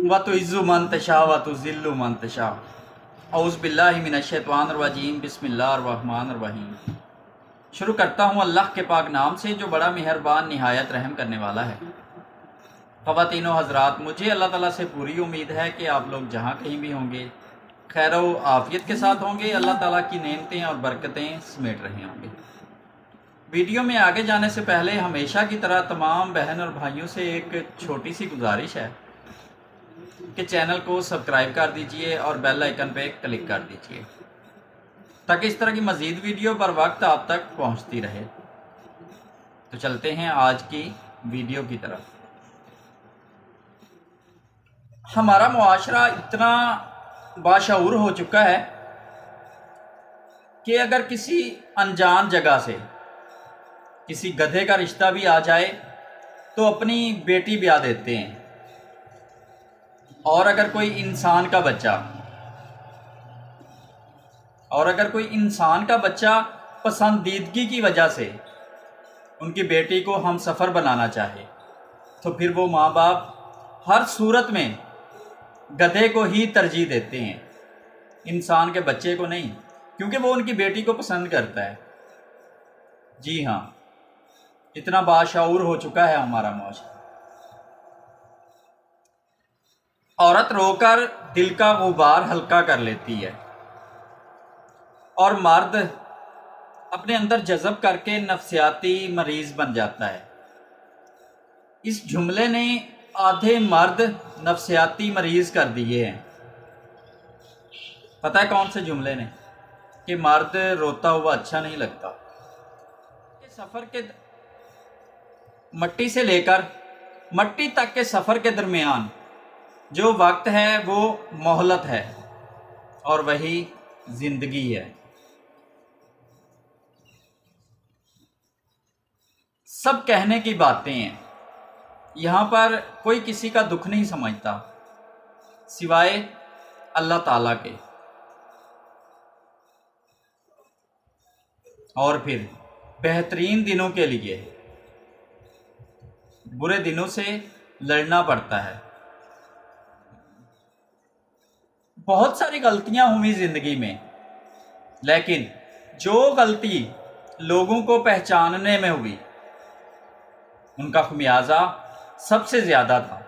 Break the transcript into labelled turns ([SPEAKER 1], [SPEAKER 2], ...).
[SPEAKER 1] وَتُعِزُّ مَن تَشَاءُ وَتُذِلُّ مَن تَشَاءُ۔ اعوذ باللہ من الشیطان الرجیم، بسم اللہ الرحمن الرحیم۔ شروع کرتا ہوں اللہ کے پاک نام سے جو بڑا مہربان نہایت رحم کرنے والا ہے۔ خواتین و حضرات، مجھے اللہ تعالیٰ سے پوری امید ہے کہ آپ لوگ جہاں کہیں بھی ہوں گے خیر و عافیت کے ساتھ ہوں گے، اللہ تعالیٰ کی نعمتیں اور برکتیں سمیٹ رہے ہوں گے۔ ویڈیو میں آگے جانے سے پہلے ہمیشہ کی طرح تمام بہن اور بھائیوں سے ایک چھوٹی سی گزارش ہے کہ چینل کو سبسکرائب کر دیجئے اور بیل آئیکن پہ کلک کر دیجئے تاکہ اس طرح کی مزید ویڈیو پر وقت آپ تک پہنچتی رہے۔ تو چلتے ہیں آج کی ویڈیو کی طرف۔ ہمارا معاشرہ اتنا باشعور ہو چکا ہے کہ اگر کسی انجان جگہ سے کسی گدھے کا رشتہ بھی آ جائے تو اپنی بیٹی بیاہ دیتے ہیں، اور اگر کوئی انسان کا بچہ پسندیدگی کی وجہ سے ان کی بیٹی کو ہم سفر بنانا چاہے تو پھر وہ ماں باپ ہر صورت میں گدھے کو ہی ترجیح دیتے ہیں، انسان کے بچے کو نہیں، کیونکہ وہ ان کی بیٹی کو پسند کرتا ہے۔ جی ہاں، اتنا باشعور ہو چکا ہے ہمارا معاشرہ۔ عورت رو کر دل کا غبار ہلکا کر لیتی ہے اور مرد اپنے اندر جذب کر کے نفسیاتی مریض بن جاتا ہے۔ اس جملے نے آدھے مرد نفسیاتی مریض کر دیے ہیں۔ پتہ ہے کون سے جملے نے؟ کہ مرد روتا ہوا اچھا نہیں لگتا۔ سفر کے مٹی سے لے کر مٹی تک کے سفر کے درمیان جو وقت ہے وہ مہلت ہے اور وہی زندگی ہے۔ سب کہنے کی باتیں ہیں، یہاں پر کوئی کسی کا دکھ نہیں سمجھتا سوائے اللہ تعالیٰ کے۔ اور پھر بہترین دنوں کے لیے برے دنوں سے لڑنا پڑتا ہے۔ بہت ساری غلطیاں ہوئی زندگی میں، لیکن جو غلطی لوگوں کو پہچاننے میں ہوئی ان کا خمیازہ سب سے زیادہ تھا۔